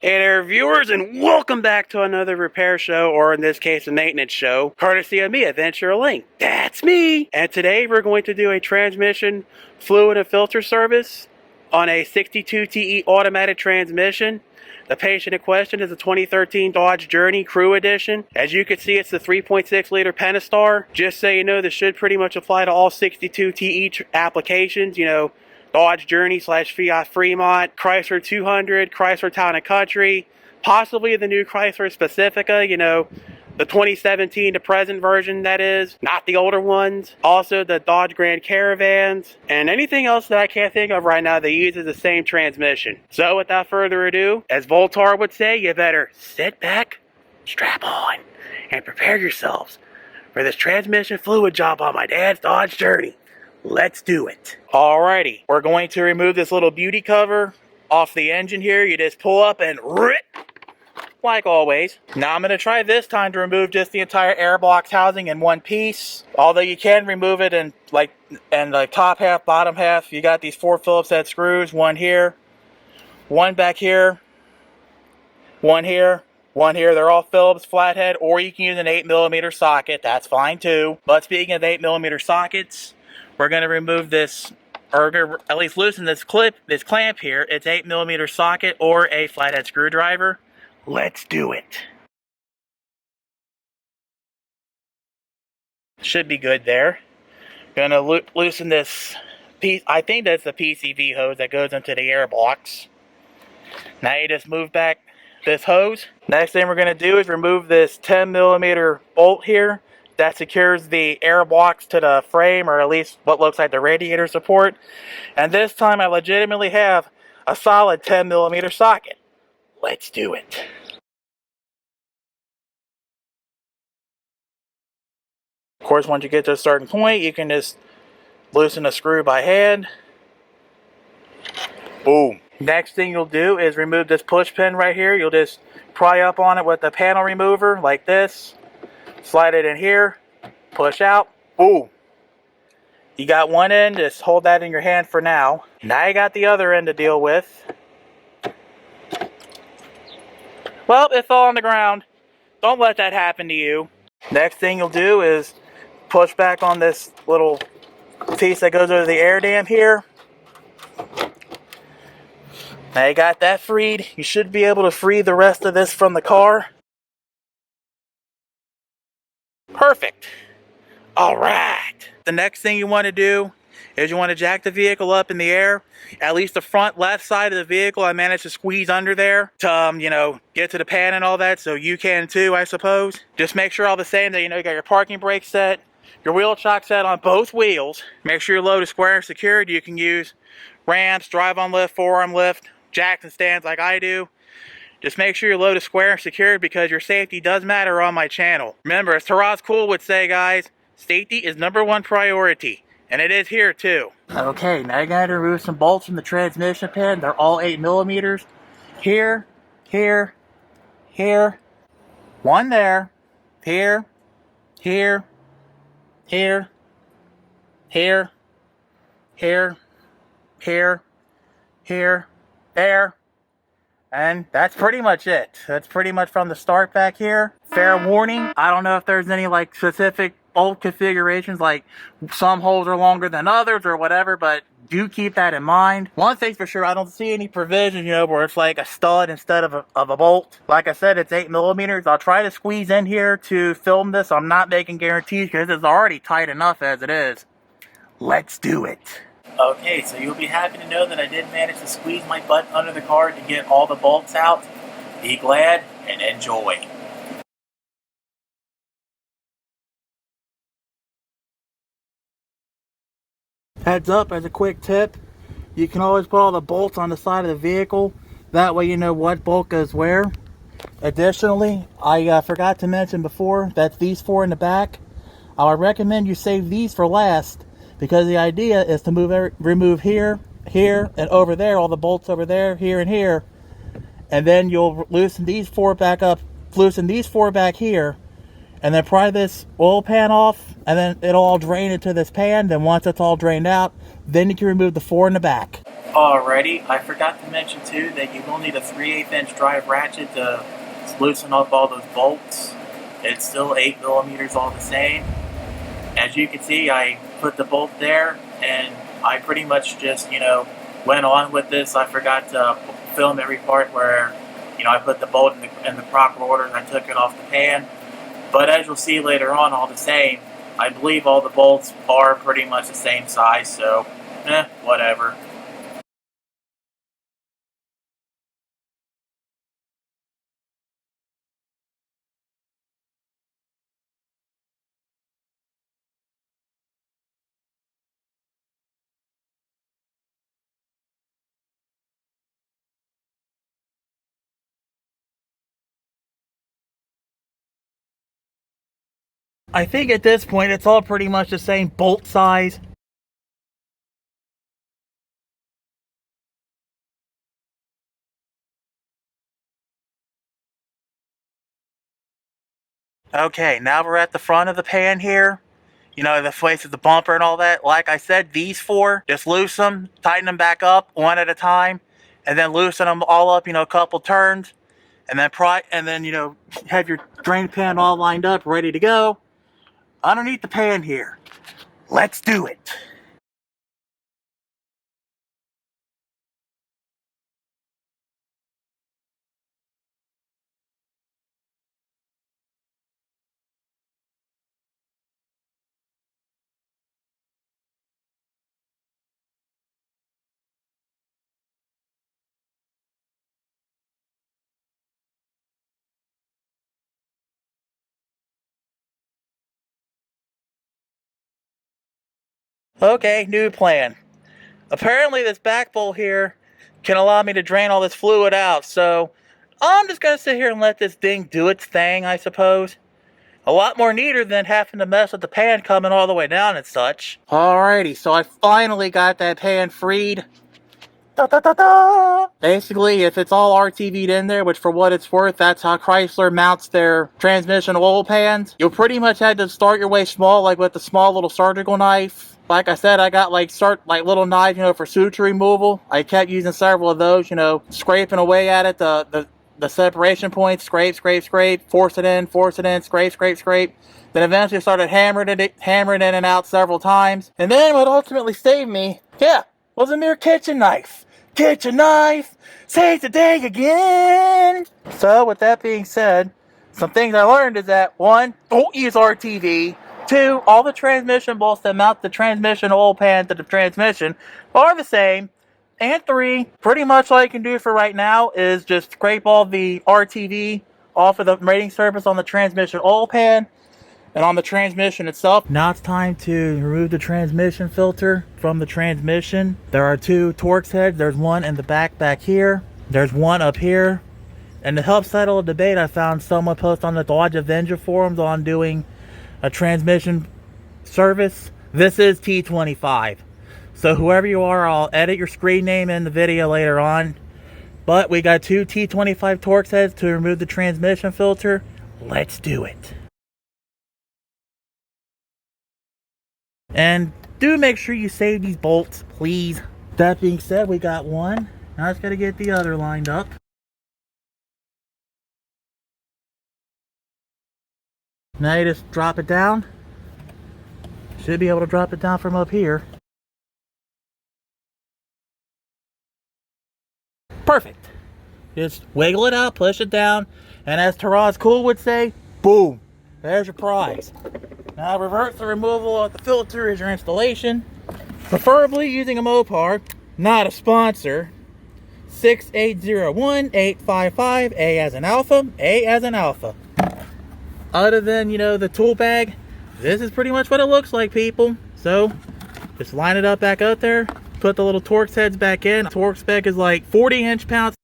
Hey there, viewers, and welcome back to another repair show, or in this case, a maintenance show, courtesy of me, Avenger Link. That's me! And today we're going to do a transmission fluid and filter service on a 62TE automatic transmission. The patient in question is a 2013 Dodge Journey Crew Edition. As you can see, it's the 3.6 liter Pentastar. Just so you know, this should pretty much apply to all 62TE applications, you know, Dodge Journey / Fiat Freemont, Chrysler 200, Chrysler Town & Country, possibly the new Chrysler Pacifica, you know, the 2017 to present version, that is, not the older ones. Also the Dodge Grand Caravans, and anything else that I can't think of right now that uses the same transmission. So without further ado, as Voltar would say, you better sit back, strap on, and prepare yourselves for this transmission fluid job on my dad's Dodge Journey. Let's do it. Alrighty, we're going to remove this little beauty cover off the engine here. You just pull up and rip, like always. Now I'm going to try this time to remove just the entire airbox housing in one piece. Although you can remove it in like top half, bottom half. You got these 4 Phillips head screws, one here, one back here, one here, one here. They're all Phillips flathead, or you can use an 8mm socket. That's fine too. But speaking of 8mm sockets, we're going to remove this, or at least loosen this clamp here. It's 8mm socket or a flathead screwdriver. Let's do it. Should be good there. Gonna loosen this piece. I think that's the PCV hose that goes into the airbox. Now you just move back this hose. Next thing we're gonna do is remove this 10mm bolt here that secures the airbox to the frame, or at least what looks like the radiator support. And this time I legitimately have a solid 10mm socket. Let's do it. Of course, once you get to a certain point, you can just loosen the screw by hand. Boom. Next thing you'll do is remove this push pin right here. You'll just pry up on it with the panel remover like this. Slide it in here, push out, boom. You got one end, just hold that in your hand for now. Now you got the other end to deal with. Well, it fell on the ground. Don't let that happen to you. Next thing you'll do is push back on this little piece that goes over the air dam here. Now you got that freed. You should be able to free the rest of this from the car. Perfect. Alright. The next thing you want to do is you want to jack the vehicle up in the air. At least the front left side of the vehicle, I managed to squeeze under there to, you know, get to the pad and all that, so you can too, I suppose. Just make sure all the same that, you know, you got your parking brake set, your wheel chock set on both wheels. Make sure your load is square and secured. You can use ramps, drive-on lift, forearm lift, jacks and stands like I do. Just make sure your load is square and secured, because your safety does matter on my channel. Remember, as Taraz Cool would say, guys, safety is #1 priority. And it is here too. Okay, now you gotta remove some bolts from the transmission pin. They're all 8mm. Here, here, here. One there. Here, here, here, here, here, here, here, there. And that's pretty much it. That's pretty much from the start back here. Fair warning, I don't know if there's any like specific bolt configurations, like some holes are longer than others or whatever, but do keep that in mind. One thing's for sure, I don't see any provision, you know, where it's like a stud instead of a bolt. Like I said, it's 8mm. I'll try to squeeze in here to film this. I'm not making guarantees because it's already tight enough as it is. Let's do it. Okay, so you'll be happy to know that I did manage to squeeze my butt under the car to get all the bolts out. Be glad and enjoy. Heads up, as a quick tip, you can always put all the bolts on the side of the vehicle. That way you know what bolt goes where. Additionally, I forgot to mention before, that's these 4 in the back. I would recommend you save these for last, because the idea is to remove here, here, and over there, all the bolts over there, here, and here. And then you'll loosen these 4 back up, loosen these 4 back here, and then pry this oil pan off, and then it'll all drain into this pan. Then once it's all drained out, then you can remove the 4 in the back. Alrighty, I forgot to mention too that you will need a 3/8 inch drive ratchet to loosen up all those bolts. It's still 8mm all the same. As you can see, I put the bolt there and I pretty much just, went on with this. I forgot to film every part where, I put the bolt in the proper order and I took it off the pan. But as you'll see later on, all the same, I believe all the bolts are pretty much the same size, so, whatever. I think at this point it's all pretty much the same bolt size. Okay, now we're at the front of the pan here. The place of the bumper and all that. Like I said, these four, just loosen them, tighten them back up one at a time, and then loosen them all up, a couple turns, and then have your drain pan all lined up, ready to go. Underneath the pan here. Let's do it. Okay, new plan. Apparently this back bowl here can allow me to drain all this fluid out, so I'm just going to sit here and let this thing do its thing, I suppose. A lot more neater than having to mess with the pan coming all the way down and such. Alrighty, so I finally got that pan freed. Da, da, da, da. Basically, if it's all RTV'd in there, which for what it's worth, that's how Chrysler mounts their transmission oil pans, you'll pretty much have to start your way small, like with the small little surgical knife. Like I said, I got like little knives, for suture removal. I kept using several of those, scraping away at it, the separation points, scrape, force it in, scrape. Then eventually started hammering in and out several times. And then what ultimately saved me, was a mere kitchen knife. Kitchen knife saves the day again. So with that being said, some things I learned is that 1, don't use RTV. 2, all the transmission bolts that mount the transmission oil pan to the transmission are the same. And 3, pretty much all you can do for right now is just scrape all the RTV off of the rating surface on the transmission oil pan and on the transmission itself. Now it's time to remove the transmission filter from the transmission. There are 2 Torx heads. There's one in the back here. There's one up here. And to help settle a debate, I found someone post on the Dodge Avenger forums on doing a transmission service. This is T25. So whoever you are, I'll edit your screen name in the video later on. But we got 2 T25 Torx heads to remove the transmission filter. Let's do it. And do make sure you save these bolts, please. That being said, we got one. Now I just gotta get the other lined up. Now you just drop it down. Should be able to drop it down from up here. Perfect. Just wiggle it out, push it down, and as Taraz Cool would say, boom, there's your prize. Now reverse the removal of the filter is your installation. Preferably using a Mopar, not a sponsor. 6801855, A as in alpha, A as in alpha. Other than, the tool bag, this is pretty much what it looks like, people. So, just line it up back out there, put the little Torx heads back in. Torque spec is like 40 inch-pounds.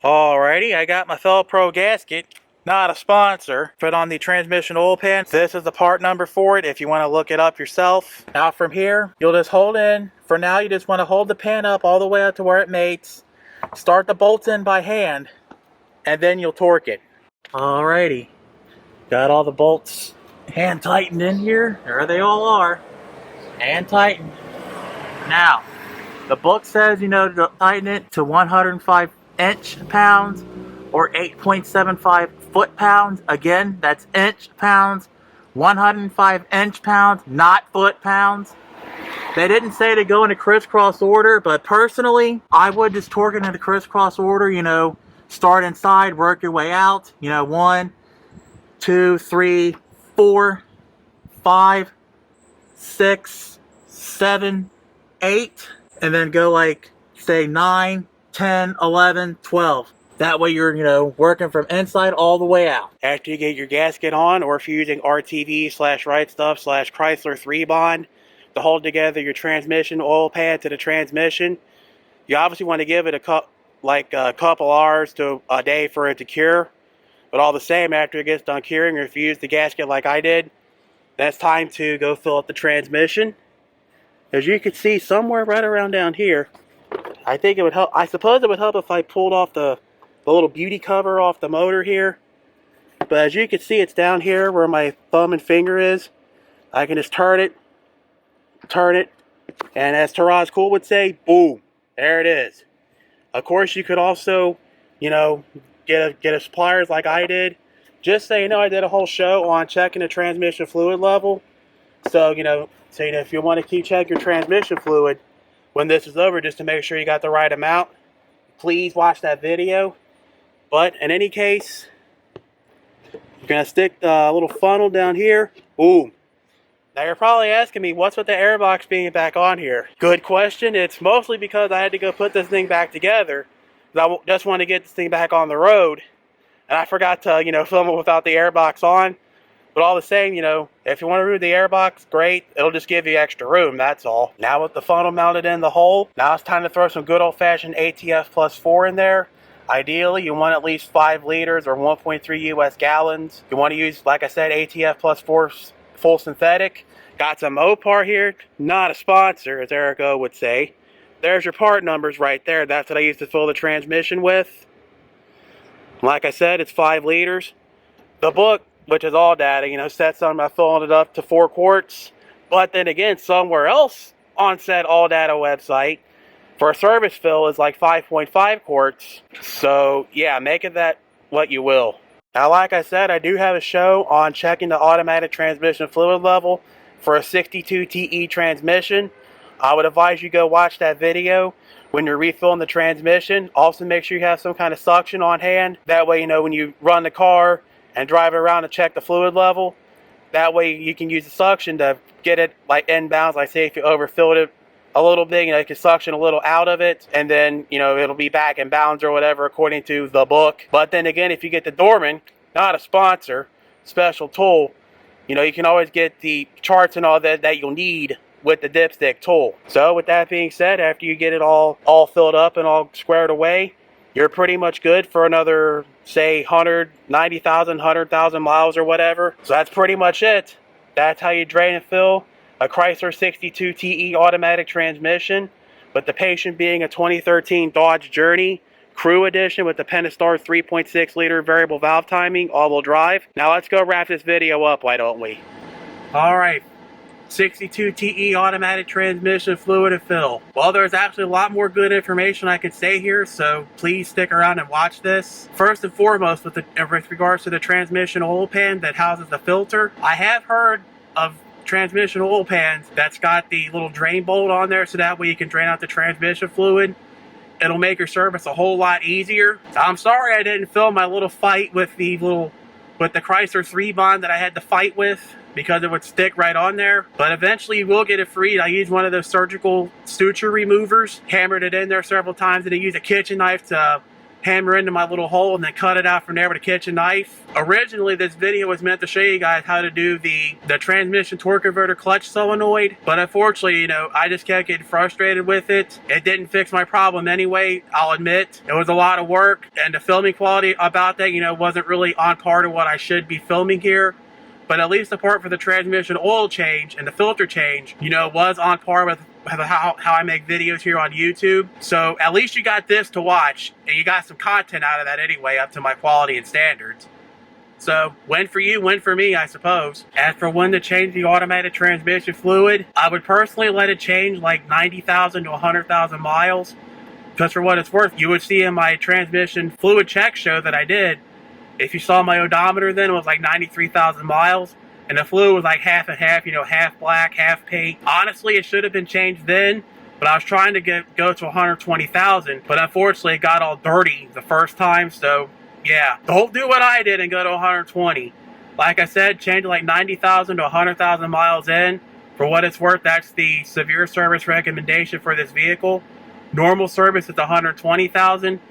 Alrighty, I got my Felpro gasket. Not a sponsor, fit on the transmission oil pan. This is the part number for it if you want to look it up yourself. Now from here, you'll just hold in. For now, you just want to hold the pan up all the way up to where it mates. Start the bolts in by hand, and then you'll torque it. Alrighty, got all the bolts hand tightened in here. There they all are. and tighten. Now, the book says, you know, to tighten it to 105 inch-pounds or 8.75 foot-pounds. Again, that's inch-pounds, 105 inch-pounds, not foot-pounds. They didn't say to go into crisscross order, but personally, I would just torque it into crisscross order, you know, start inside, work your way out, you know, 1, 2, 3, 4, 5, 6, 7, 8, and then go like, say 9, 10, 11, 12. That way you're, you know, working from inside all the way out. After you get your gasket on, or if you're using RTV / Right Stuff / Chrysler Freemont to hold together your transmission oil pan to the transmission, you obviously want to give it a couple hours to a day for it to cure. But all the same, after it gets done curing, or if you use the gasket like I did, that's time to go fill up the transmission. As you can see, somewhere right around down here, I think it would help. I suppose it would help if I pulled off the little beauty cover off the motor here. But as you can see, it's down here where my thumb and finger is. I can just turn it, and as Taraz Cool would say, boom, there it is. Of course, you could also, you know, get a pliers like I did. Just so you know, I did a whole show on checking the transmission fluid level. So, you know, if you want to keep checking your transmission fluid when this is over, just to make sure you got the right amount, please watch that video. But in any case, you're going to stick the little funnel down here. Boom. Now you're probably asking me, what's with the airbox being back on here? Good question. It's mostly because I had to go put this thing back together. I just want to get this thing back on the road. And I forgot to, you know, film it without the airbox on. But all the same, you know, if you want to remove the airbox, great. It'll just give you extra room, that's all. Now with the funnel mounted in the hole, now it's time to throw some good old-fashioned ATF plus 4 in there. Ideally, you want at least 5 liters or 1.3 US gallons. You want to use, like I said, ATF plus 4 full synthetic. Got some Mopar here. Not a sponsor, as Erico would say. There's your part numbers right there. That's what I used to fill the transmission with. Like I said, it's 5 liters. The book, which is all data, you know, said something about filling it up to 4 quarts. But then again, somewhere else on said all data website, for a service fill is like 5.5 quarts. So yeah, make it that what you will. Now, like I said, I do have a show on checking the automatic transmission fluid level for a 62 TE transmission. I would advise you go watch that video when you're refilling the transmission. Also make sure you have some kind of suction on hand. That way, you know, when you run the car and drive around to check the fluid level, that way you can use the suction to get it like inbounds. Like say if you overfilled it a little bit, you know, you can suction a little out of it, and then, you know, it'll be back in bounds or whatever according to the book. But then again, if you get the Dorman, not a sponsor, special tool, you know, you can always get the charts and all that you'll need with the dipstick tool. So with that being said, after you get it all filled up and all squared away, you're pretty much good for another, say, 190,000, 100,000 miles or whatever. So that's pretty much it. That's how you drain and fill a Chrysler 62 TE automatic transmission, with the patient being a 2013 Dodge Journey Crew Edition with the Pentastar 3.6 liter variable valve timing, all-wheel drive. Now let's go wrap this video up, why don't we? Alright, 62 TE automatic transmission fluid and fill. Well, there's actually a lot more good information I can say here, so please stick around and watch this. First and foremost, with regards to the transmission oil pan that houses the filter, I have heard of transmission oil pans that's got the little drain bolt on there, so that way you can drain out the transmission fluid. It'll make your service a whole lot easier. I'm sorry I didn't film my little fight with the Chrysler Freemont that I had to fight with, because it would stick right on there. But eventually you will get it freed. I used one of those surgical suture removers, hammered it in there several times, and I used a kitchen knife to hammer into my little hole and then cut it out from there with a kitchen knife. Originally, this video was meant to show you guys how to do the transmission torque converter clutch solenoid, but unfortunately, you know, I just kept getting frustrated with it. It didn't fix my problem anyway, I'll admit. It was a lot of work, and the filming quality about that, you know, wasn't really on par to what I should be filming here. But at least the part for the transmission oil change and the filter change, you know, was on par with how I make videos here on YouTube. So at least you got this to watch, and you got some content out of that anyway, up to my quality and standards. So, win for you, win for me, I suppose. As for when to change the automatic transmission fluid, I would personally let it change like 90,000 to 100,000 miles. Because for what it's worth, you would see in my transmission fluid check show that I did, if you saw my odometer then, it was like 93,000 miles. And the fluid was like half and half, half black, half paint. Honestly, it should have been changed then, but I was trying to go to 120,000. But unfortunately, it got all dirty the first time, so yeah. Don't do what I did and go to 120. Like I said, change it like 90,000 to 100,000 miles in. For what it's worth, that's the severe service recommendation for this vehicle. Normal service is 120,000. And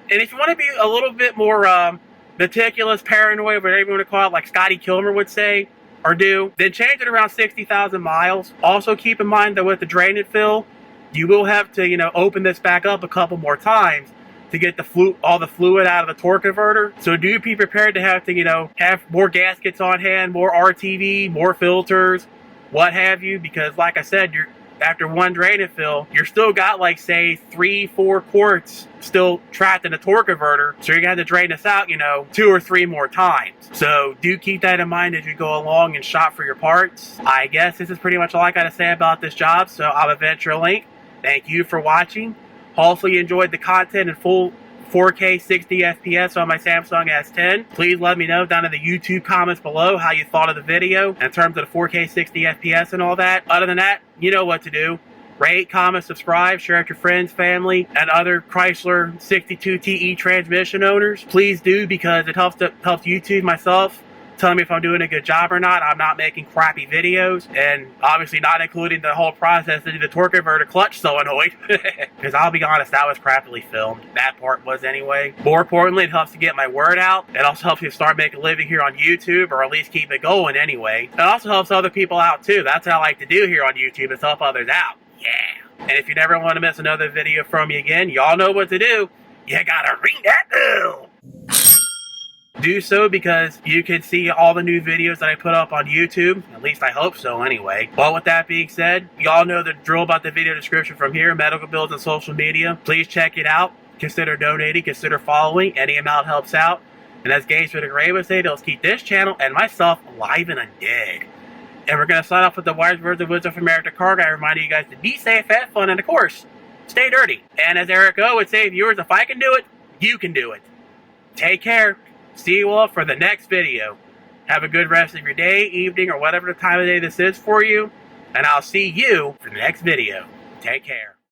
if you want to be a little bit more meticulous, paranoid, whatever you want to call it, like Scotty Kilmer would say or do, then change it around 60,000 miles. Also keep in mind that with the drain and fill, you will have to, open this back up a couple more times to get all the fluid out of the torque converter. So do be prepared to have to, have more gaskets on hand, more RTV, more filters, what have you, because like I said, after one drain and fill, you're still got like, say, 3-4 quarts still trapped in the torque converter. So you're gonna have to drain this out, 2 or 3 more times. So do keep that in mind as you go along and shop for your parts. I guess this is pretty much all I gotta say about this job. So I'll adventure a link. Thank you for watching. Hopefully you enjoyed the content in full 4K 60 FPS on my Samsung S10. Please let me know down in the YouTube comments below how you thought of the video in terms of the 4K 60 FPS and all that. Other than that, you know what to do. Rate, comment, subscribe, share it with your friends, family, and other Chrysler 62 TE transmission owners. Please do, because it helps YouTube, myself, tell me if I'm doing a good job or not. I'm not making crappy videos, and obviously not including the whole process to do the torque converter clutch solenoid. Because I'll be honest, that was crappily filmed. That part was anyway. More importantly, it helps to get my word out. It also helps you start making a living here on YouTube, or at least keep it going anyway. It also helps other people out too. That's what I like to do here on YouTube, is help others out. Yeah. And if you never want to miss another video from me again, y'all know what to do. You gotta ring that bell. Do so because you can see all the new videos that I put up on YouTube. At least I hope so anyway. But with that being said, y'all know the drill about the video description from here, medical bills and social media. Please check it out. Consider donating, consider following. Any amount helps out. And as Games for the Gray would say, let's keep this channel and myself alive and undead. And we're going to sign off with the wise words of wisdom from America Car Guy, reminding you guys to be safe, have fun, and of course, stay dirty. And as Eric O would say, viewers, if I can do it, you can do it. Take care. See you all for the next video. Have a good rest of your day, evening, or whatever the time of day this is for you. And I'll see you for the next video. Take care.